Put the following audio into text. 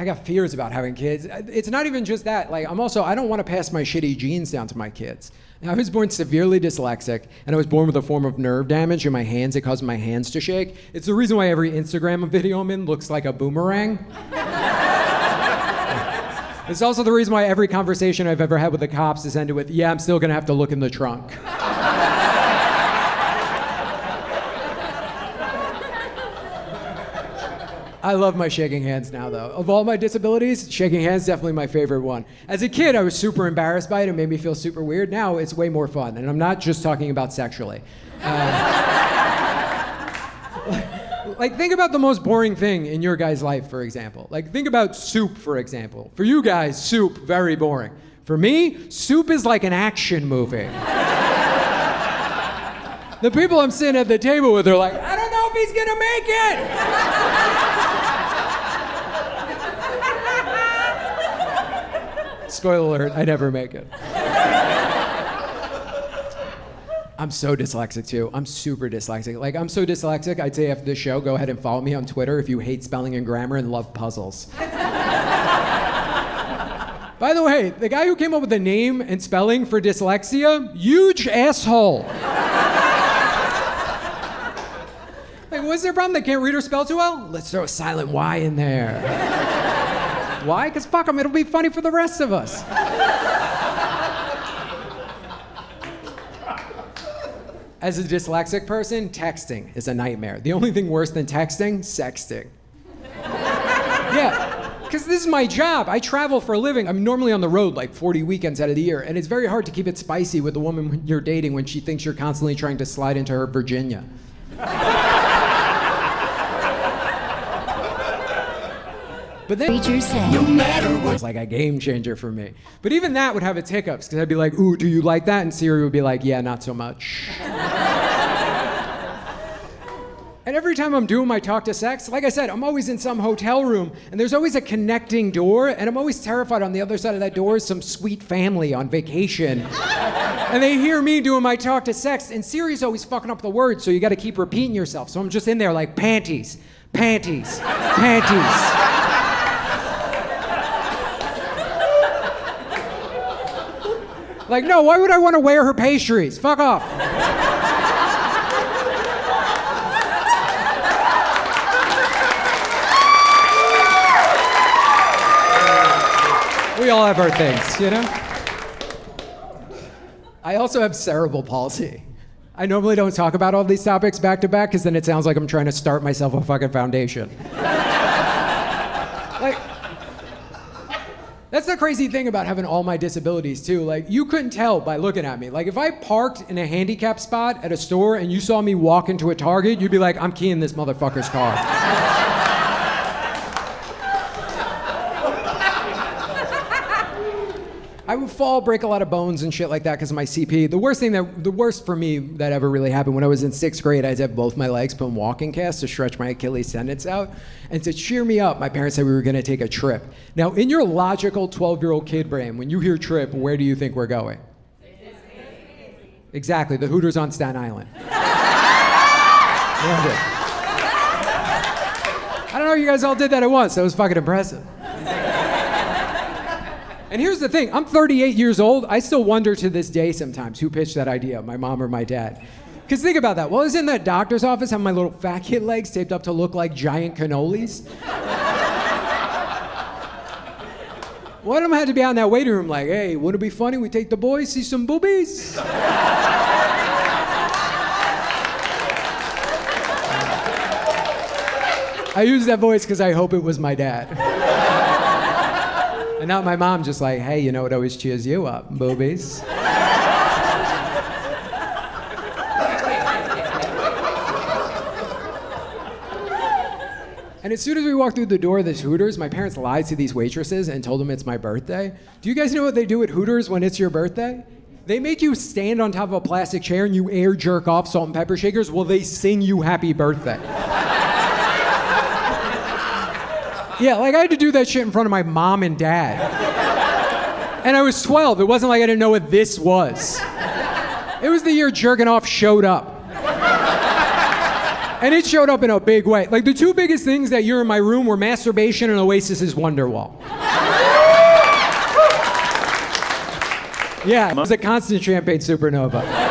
I got fears about having kids. It's not even just that. Like, I don't want to pass my shitty genes down to my kids. I was born severely dyslexic, and I was born with a form of nerve damage in my hands that caused my hands to shake. It's the reason why every Instagram video I'm in looks like a boomerang. It's also the reason why every conversation I've ever had with the cops is ended with, yeah, I'm still gonna have to look in the trunk. I love my shaking hands now, though. Of all my disabilities, shaking hands is definitely my favorite one. As a kid, I was super embarrassed by it. It made me feel super weird. Now, it's way more fun, and I'm not just talking about sexually. Like, think about the most boring thing in your guys' life, for example. Like, think about soup, for example. For you guys, soup, very boring. For me, soup is like an action movie. The people I'm sitting at the table with are like, I don't know if he's gonna make it! Spoiler alert, I never make it. I'm so dyslexic too. I'm super dyslexic. Like, I'm so dyslexic, I'd say after this show, go ahead and follow me on Twitter if you hate spelling and grammar and love puzzles. By the way, the guy who came up with the name and spelling for dyslexia, huge asshole. Like, what's their problem? They can't read or spell too well? Let's throw a silent Y in there. Why? Because fuck them, it'll be funny for the rest of us. As a dyslexic person, texting is a nightmare. The only thing worse than texting, sexting. Yeah, because this is my job. I travel for a living. I'm normally on the road like 40 weekends out of the year, and it's very hard to keep it spicy with the woman you're dating when she thinks you're constantly trying to slide into her Virginia. But then, no matter what, it's like a game changer for me. But even that would have its hiccups, because I'd be like, ooh, do you like that? And Siri would be like, yeah, not so much. And every time I'm doing my talk to sex, like I said, I'm always in some hotel room, and there's always a connecting door, and I'm always terrified on the other side of that door is some sweet family on vacation. And they hear me doing my talk to sex, and Siri's always fucking up the words, so you gotta keep repeating yourself. So I'm just in there like, panties, panties, panties. Like, no, why would I want to wear her pastries? Fuck off. We all have our things, you know? I also have cerebral palsy. I normally don't talk about all these topics back to back because then it sounds like I'm trying to start myself a fucking foundation. Like, that's the crazy thing about having all my disabilities too. Like, you couldn't tell by looking at me. Like, if I parked in a handicap spot at a store and you saw me walk into a Target, you'd be like, I'm keying this motherfucker's car. I would fall, break a lot of bones and shit like that because of my CP. The worst for me that ever really happened when I was in 6th grade, I had to have both my legs put in walking casts to stretch my Achilles tendons out. And to cheer me up, my parents said we were gonna take a trip. Now, in your logical 12-year-old kid brain, when you hear trip, where do you think we're going? Exactly, the Hooters on Staten Island. I don't know, you guys all did that at once. That was fucking impressive. And here's the thing, I'm 38 years old. I still wonder to this day sometimes who pitched that idea, my mom or my dad. Because think about that. While I was in that doctor's office having my little fat kid legs taped up to look like giant cannolis, one of them had to be out in that waiting room like, hey, wouldn't it be funny we take the boys, see some boobies? I use that voice because I hope it was my dad. And not my mom just like, hey, you know what always cheers you up, boobies? And as soon as we walked through the door of this Hooters, my parents lied to these waitresses and told them it's my birthday. Do you guys know what they do at Hooters when it's your birthday? They make you stand on top of a plastic chair and you air jerk off salt and pepper shakers while they sing you happy birthday. Yeah, like I had to do that shit in front of my mom and dad. And I was 12. It wasn't like I didn't know what this was. It was the year jerking off showed up. And it showed up in a big way. Like, the two biggest things that year in my room were masturbation and Oasis's Wonderwall. Yeah, it was a constant champagne supernova.